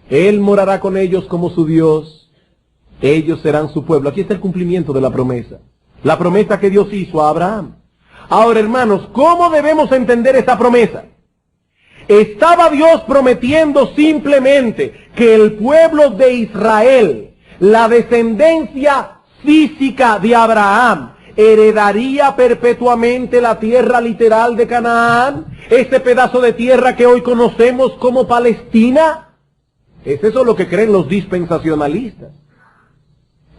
Él morará con ellos como su Dios, ellos serán su pueblo. Aquí está el cumplimiento de la promesa que Dios hizo a Abraham. Ahora, hermanos, ¿cómo debemos entender esta promesa? ¿Estaba Dios prometiendo simplemente que el pueblo de Israel, la descendencia física de Abraham, heredaría perpetuamente la tierra literal de Canaán? ¿Ese pedazo de tierra que hoy conocemos como Palestina? ¿Es eso lo que creen los dispensacionalistas?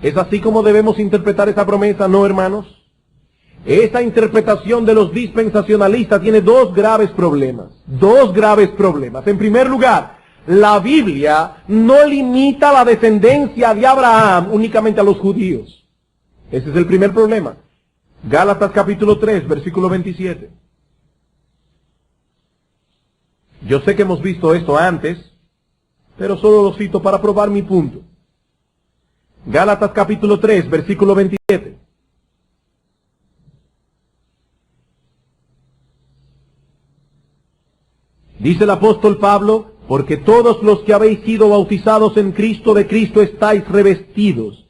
¿Es así como debemos interpretar esa promesa? No, hermanos. Esta interpretación de los dispensacionalistas tiene dos graves problemas. En primer lugar, la Biblia no limita la descendencia de Abraham únicamente a los judíos. Ese es el primer problema. Gálatas capítulo 3, versículo 27. Yo sé que hemos visto esto antes, pero solo lo cito para probar mi punto. Gálatas capítulo 3, versículo 27. Dice el apóstol Pablo, porque todos los que habéis sido bautizados en Cristo, de Cristo estáis revestidos.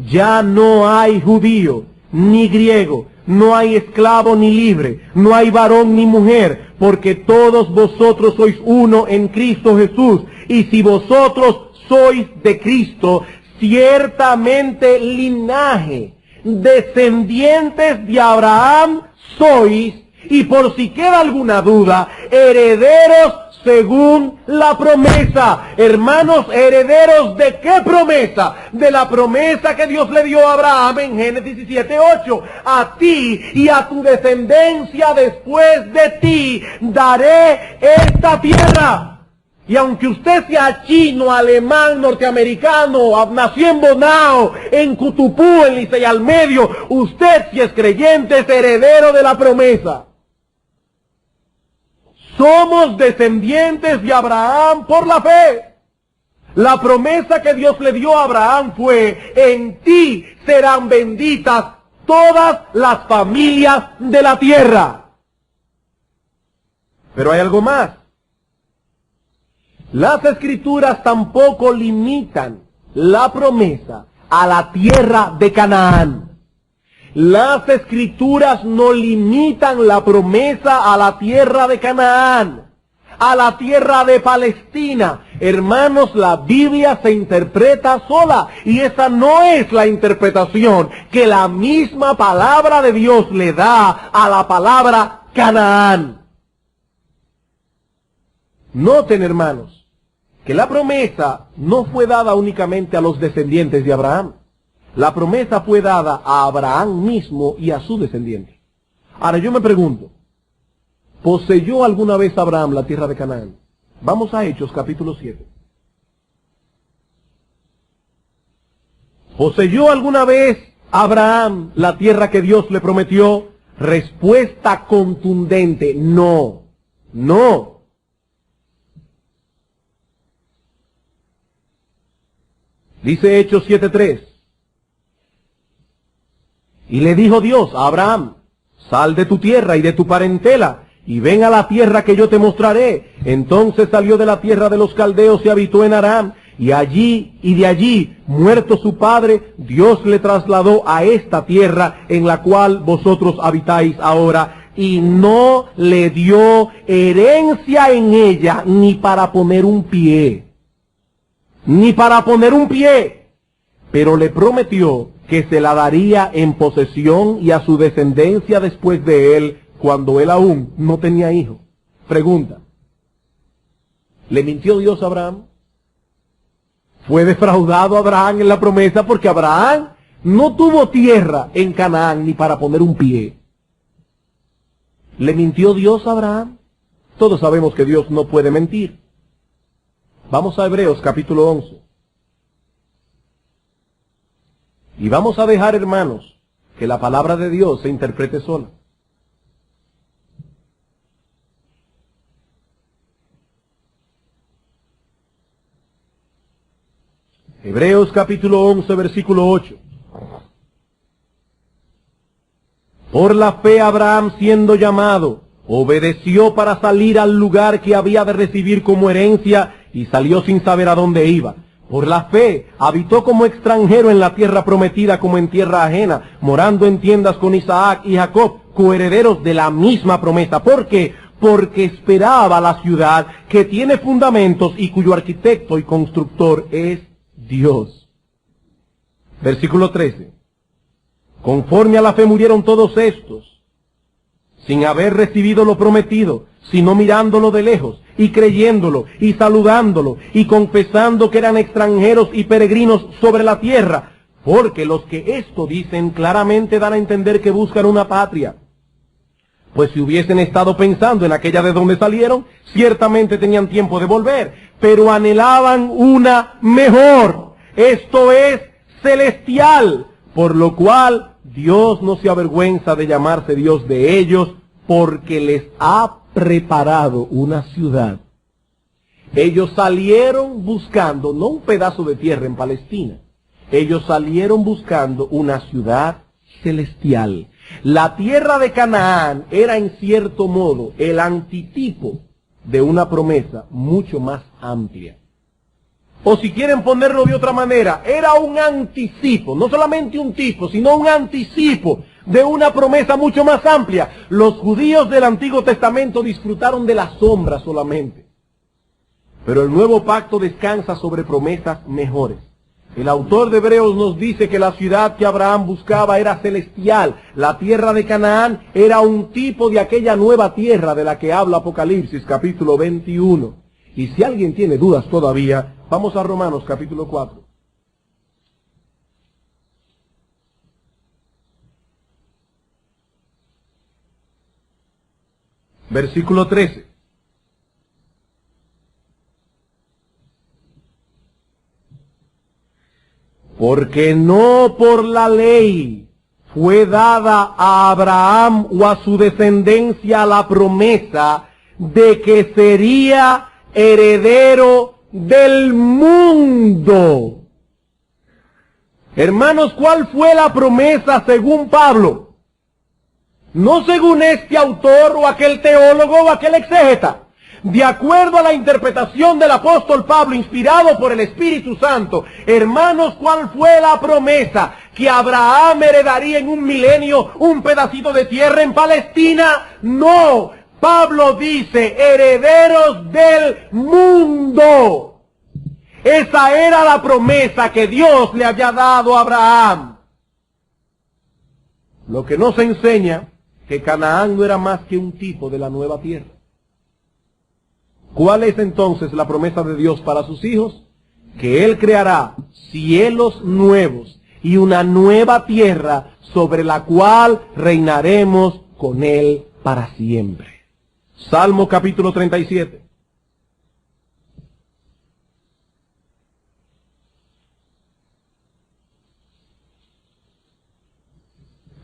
Ya no hay judío, ni griego, no hay esclavo ni libre, no hay varón ni mujer, porque todos vosotros sois uno en Cristo Jesús. Y si vosotros sois de Cristo, ciertamente linaje, descendientes de Abraham sois, y por si queda alguna duda, herederos según la promesa. Hermanos, ¿herederos de qué promesa? De la promesa que Dios le dio a Abraham en Génesis 17:8. A ti y a tu descendencia después de ti daré esta tierra. Y aunque usted sea chino, alemán, norteamericano, nació en Bonao, en Cutupú, en Licey al Medio, usted, si es creyente, es heredero de la promesa. Somos descendientes de Abraham por la fe. La promesa que Dios le dio a Abraham fue: en ti serán benditas todas las familias de la tierra. Pero hay algo más. Las Escrituras tampoco limitan la promesa a la tierra de Canaán. Las Escrituras no limitan la promesa a la tierra de Canaán, a la tierra de Palestina. Hermanos, la Biblia se interpreta sola, y esa no es la interpretación que la misma palabra de Dios le da a la palabra Canaán. Noten, hermanos, que la promesa no fue dada únicamente a los descendientes de Abraham. La promesa fue dada a Abraham mismo y a su descendiente. Ahora yo me pregunto, ¿poseyó alguna vez Abraham la tierra de Canaán? Vamos a Hechos capítulo 7. ¿Poseyó alguna vez Abraham la tierra que Dios le prometió? Respuesta contundente: no, no. Dice Hechos 7:3. Y le dijo Dios a Abraham: sal de tu tierra y de tu parentela, y ven a la tierra que yo te mostraré. Entonces salió de la tierra de los caldeos y habitó en Aram, y de allí, muerto su padre, Dios le trasladó a esta tierra en la cual vosotros habitáis ahora, y no le dio herencia en ella, ni para poner un pie. Ni para poner un pie, pero le prometió que se la daría en posesión y a su descendencia después de él, cuando él aún no tenía hijo. Pregunta: ¿le mintió Dios a Abraham? ¿Fue defraudado Abraham en la promesa? Porque Abraham no tuvo tierra en Canaán ni para poner un pie. ¿Le mintió Dios a Abraham? Todos sabemos que Dios no puede mentir. Vamos a Hebreos capítulo 11. Y vamos a dejar, hermanos, que la palabra de Dios se interprete sola. Hebreos capítulo 11, versículo 8. Por la fe Abraham, siendo llamado, obedeció para salir al lugar que había de recibir como herencia, y salió sin saber a dónde iba. Por la fe habitó como extranjero en la tierra prometida, como en tierra ajena, morando en tiendas con Isaac y Jacob, coherederos de la misma promesa. ¿Por qué? Porque esperaba la ciudad que tiene fundamentos y cuyo arquitecto y constructor es Dios. Versículo 13. Conforme a la fe murieron todos estos, sin haber recibido lo prometido, sino mirándolo de lejos, y creyéndolo, y saludándolo, y confesando que eran extranjeros y peregrinos sobre la tierra, porque los que esto dicen claramente dan a entender que buscan una patria. Pues si hubiesen estado pensando en aquella de donde salieron, ciertamente tenían tiempo de volver, pero anhelaban una mejor, esto es, celestial, por lo cual Dios no se avergüenza de llamarse Dios de ellos, porque les ha preparado una ciudad. Ellos salieron buscando no un pedazo de tierra en Palestina, ellos salieron buscando una ciudad celestial. La tierra de Canaán era en cierto modo el antitipo de una promesa mucho más amplia. O si quieren ponerlo de otra manera, era un anticipo, no solamente un tipo, sino un anticipo de una promesa mucho más amplia. Los judíos del Antiguo Testamento disfrutaron de la sombra solamente, pero el nuevo pacto descansa sobre promesas mejores. El autor de Hebreos nos dice que la ciudad que Abraham buscaba era celestial. La tierra de Canaán era un tipo de aquella nueva tierra de la que habla Apocalipsis capítulo 21. Y si alguien tiene dudas todavía, vamos a Romanos capítulo 4. Versículo 13. Porque no por la ley fue dada a Abraham o a su descendencia la promesa de que sería heredero del mundo. Hermanos, ¿cuál fue la promesa según Pablo? No según este autor o aquel teólogo o aquel exégeta. De acuerdo a la interpretación del apóstol Pablo, inspirado por el Espíritu Santo, hermanos, ¿cuál fue la promesa? ¿Que Abraham heredaría en un milenio un pedacito de tierra en Palestina? No, Pablo dice, herederos del mundo. Esa era la promesa que Dios le había dado a Abraham. Lo que nos enseña que Canaán no era más que un tipo de la nueva tierra. ¿Cuál es entonces la promesa de Dios para sus hijos? Que Él creará cielos nuevos y una nueva tierra sobre la cual reinaremos con Él para siempre. Salmo capítulo 37.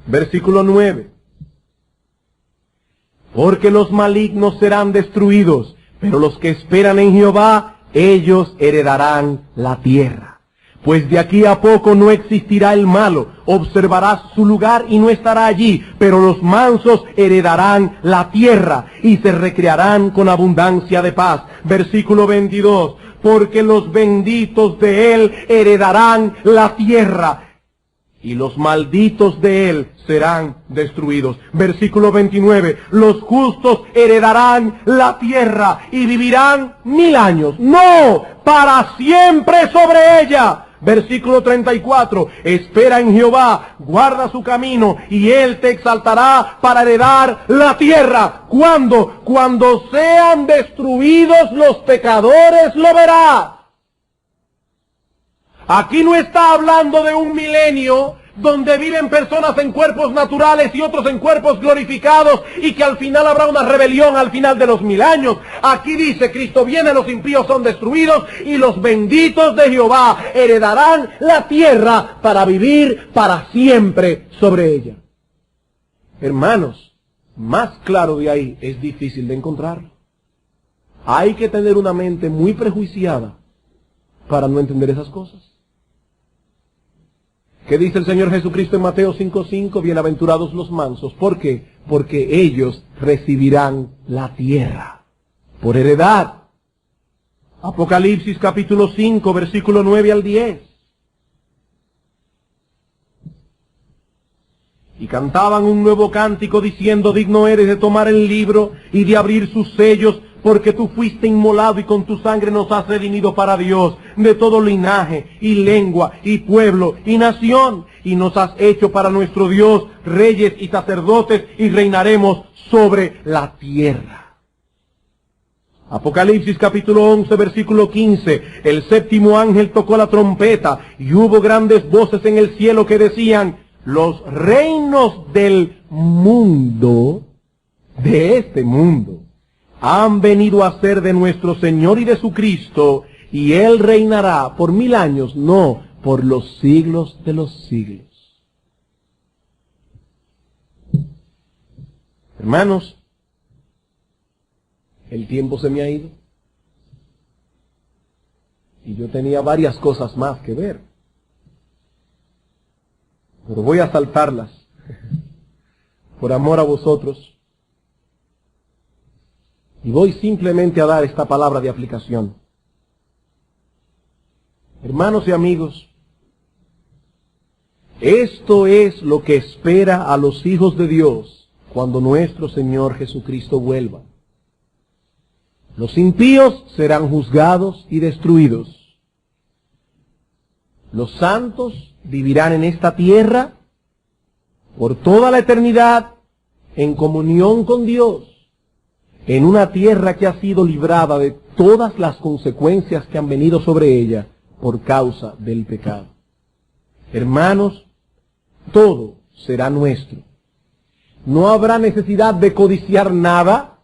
Versículo 9. Porque los malignos serán destruidos, pero los que esperan en Jehová, ellos heredarán la tierra. Pues de aquí a poco no existirá el malo, observarás su lugar y no estará allí, pero los mansos heredarán la tierra y se recrearán con abundancia de paz. Versículo 22, porque los benditos de él heredarán la tierra, y los malditos de él serán destruidos. Versículo 29, los justos heredarán la tierra y vivirán 1000 años. No, para siempre sobre ella. Versículo 34, espera en Jehová, guarda su camino, y él te exaltará para heredar la tierra. ¿Cuándo? Cuando sean destruidos los pecadores lo verás. Aquí no está hablando de un milenio donde viven personas en cuerpos naturales y otros en cuerpos glorificados y que al final habrá una rebelión al final de los 1000 años. Aquí dice, Cristo viene, los impíos son destruidos y los benditos de Jehová heredarán la tierra para vivir para siempre sobre ella. Hermanos, más claro de ahí es difícil de encontrarlo. Hay que tener una mente muy prejuiciada para no entender esas cosas. ¿Qué dice el Señor Jesucristo en Mateo 5:5? Bienaventurados los mansos. ¿Por qué? Porque ellos recibirán la tierra por heredad. Apocalipsis capítulo 5, versículo 9 al 10. Y cantaban un nuevo cántico diciendo, digno eres de tomar el libro y de abrir sus sellos, porque tú fuiste inmolado y con tu sangre nos has redimido para Dios de todo linaje y lengua y pueblo y nación, y nos has hecho para nuestro Dios reyes y sacerdotes y reinaremos sobre la tierra. Apocalipsis capítulo 11 versículo 15, el séptimo ángel tocó la trompeta y hubo grandes voces en el cielo que decían, los reinos del mundo, de este mundo, han venido a ser de nuestro Señor y de su Cristo, y Él reinará por 1000 años, no por los siglos de los siglos. Hermanos, el tiempo se me ha ido, y yo tenía varias cosas más que ver, pero voy a saltarlas, por amor a vosotros. Y voy simplemente a dar esta palabra de aplicación. Hermanos y amigos, esto es lo que espera a los hijos de Dios cuando nuestro Señor Jesucristo vuelva. Los impíos serán juzgados y destruidos. Los santos vivirán en esta tierra por toda la eternidad en comunión con Dios, en una tierra que ha sido librada de todas las consecuencias que han venido sobre ella por causa del pecado. Hermanos, todo será nuestro. No habrá necesidad de codiciar nada.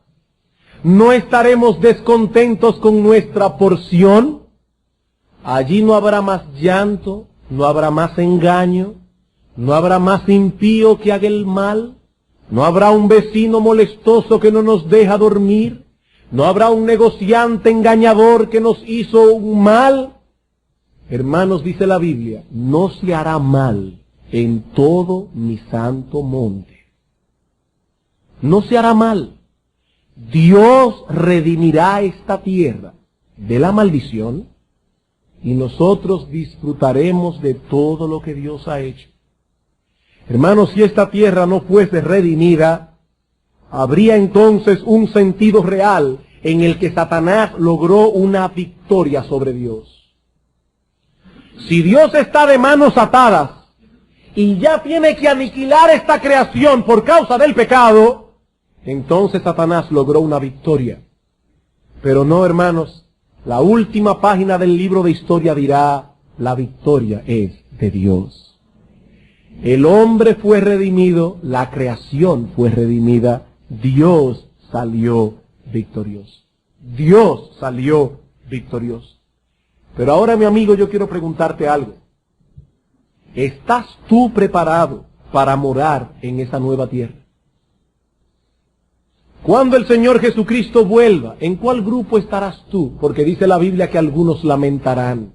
No estaremos descontentos con nuestra porción. Allí no habrá más llanto, no habrá más engaño, no habrá más impío que haga el mal, no habrá un vecino molestoso que no nos deja dormir, no habrá un negociante engañador que nos hizo un mal. Hermanos, dice la Biblia, no se hará mal en todo mi santo monte. No se hará mal. Dios redimirá esta tierra de la maldición y nosotros disfrutaremos de todo lo que Dios ha hecho. Hermanos, si esta tierra no fuese redimida, habría entonces un sentido real en el que Satanás logró una victoria sobre Dios. Si Dios está de manos atadas y ya tiene que aniquilar esta creación por causa del pecado, entonces Satanás logró una victoria. Pero no, hermanos, la última página del libro de historia dirá, la victoria es de Dios. El hombre fue redimido, la creación fue redimida, Dios salió victorioso. Dios salió victorioso. Pero ahora, mi amigo, yo quiero preguntarte algo. ¿Estás tú preparado para morar en esa nueva tierra? Cuando el Señor Jesucristo vuelva, ¿en cuál grupo estarás tú? Porque dice la Biblia que algunos lamentarán.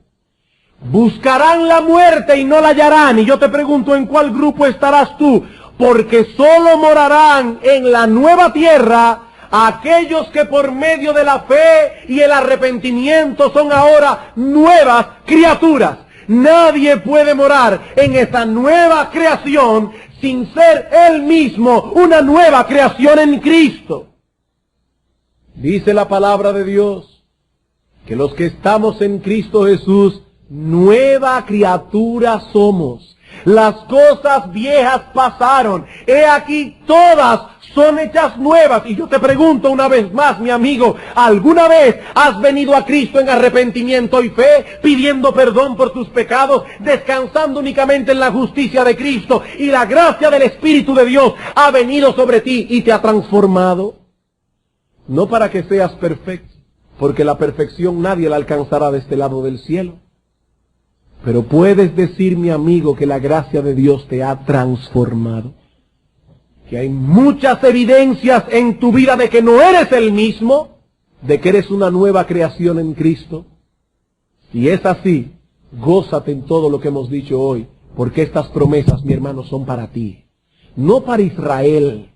Buscarán la muerte y no la hallarán. Y yo te pregunto, ¿en cuál grupo estarás tú? Porque solo morarán en la nueva tierra aquellos que por medio de la fe y el arrepentimiento son ahora nuevas criaturas. Nadie puede morar en esa nueva creación sin ser él mismo una nueva creación en Cristo. Dice la palabra de Dios que los que estamos en Cristo Jesús, nueva criatura somos. Las cosas viejas pasaron. He aquí todas son hechas nuevas. Y yo te pregunto una vez más, mi amigo, ¿alguna vez has venido a Cristo en arrepentimiento y fe, pidiendo perdón por tus pecados, descansando únicamente en la justicia de Cristo, y la gracia del Espíritu de Dios ha venido sobre ti y te ha transformado? No para que seas perfecto, porque la perfección nadie la alcanzará de este lado del cielo. Pero puedes decir, mi amigo, que la gracia de Dios te ha transformado. Que hay muchas evidencias en tu vida de que no eres el mismo, de que eres una nueva creación en Cristo. Si es así, gózate en todo lo que hemos dicho hoy, porque estas promesas, mi hermano, son para ti. No para Israel,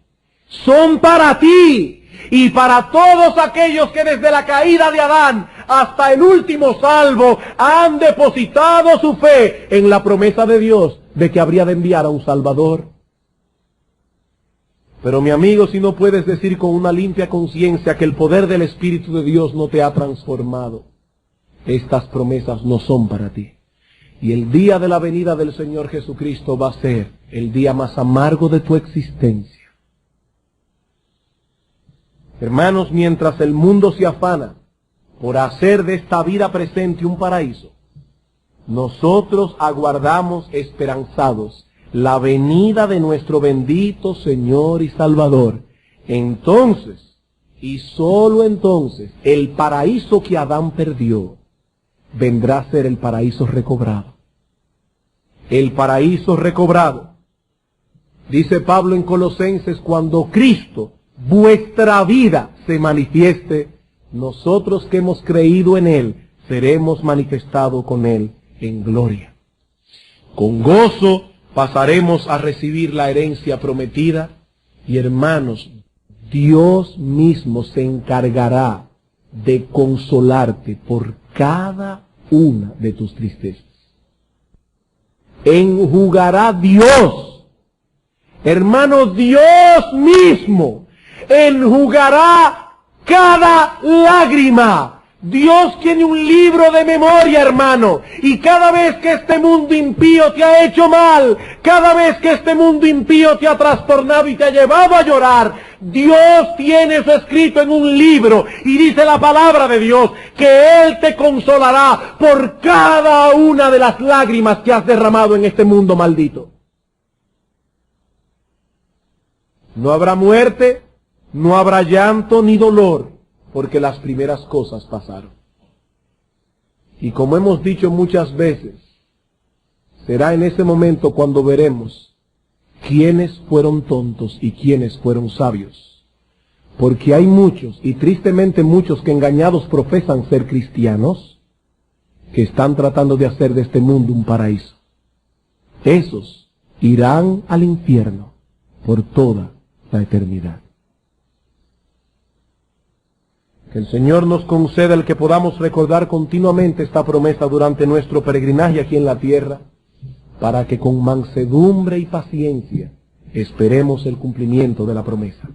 son para ti. Y para todos aquellos que desde la caída de Adán hasta el último salvo han depositado su fe en la promesa de Dios de que habría de enviar a un Salvador. Pero mi amigo, si no puedes decir con una limpia conciencia que el poder del Espíritu de Dios no te ha transformado, estas promesas no son para ti. Y el día de la venida del Señor Jesucristo va a ser el día más amargo de tu existencia. Hermanos, mientras el mundo se afana por hacer de esta vida presente un paraíso, nosotros aguardamos esperanzados la venida de nuestro bendito Señor y Salvador. Entonces, y solo entonces, el paraíso que Adán perdió vendrá a ser el paraíso recobrado. El paraíso recobrado. Dice Pablo en Colosenses, cuando Cristo, vuestra vida, se manifieste, nosotros que hemos creído en Él, seremos manifestados con Él en gloria. Con gozo pasaremos a recibir la herencia prometida. Y hermanos, Dios mismo se encargará de consolarte por cada una de tus tristezas. Enjugará Dios, hermano, Dios mismo enjugará cada lágrima. Dios tiene un libro de memoria, hermano, y cada vez que este mundo impío te ha hecho mal, cada vez que este mundo impío te ha trastornado y te ha llevado a llorar, Dios tiene eso escrito en un libro, y dice la palabra de Dios que Él te consolará por cada una de las lágrimas que has derramado en este mundo maldito. No habrá muerte, no habrá llanto ni dolor, porque las primeras cosas pasaron. Y como hemos dicho muchas veces, será en ese momento cuando veremos quiénes fueron tontos y quiénes fueron sabios. Porque hay muchos, y tristemente muchos, que engañados profesan ser cristianos, que están tratando de hacer de este mundo un paraíso. Esos irán al infierno por toda la eternidad. Que el Señor nos conceda el que podamos recordar continuamente esta promesa durante nuestro peregrinaje aquí en la tierra, para que con mansedumbre y paciencia esperemos el cumplimiento de la promesa.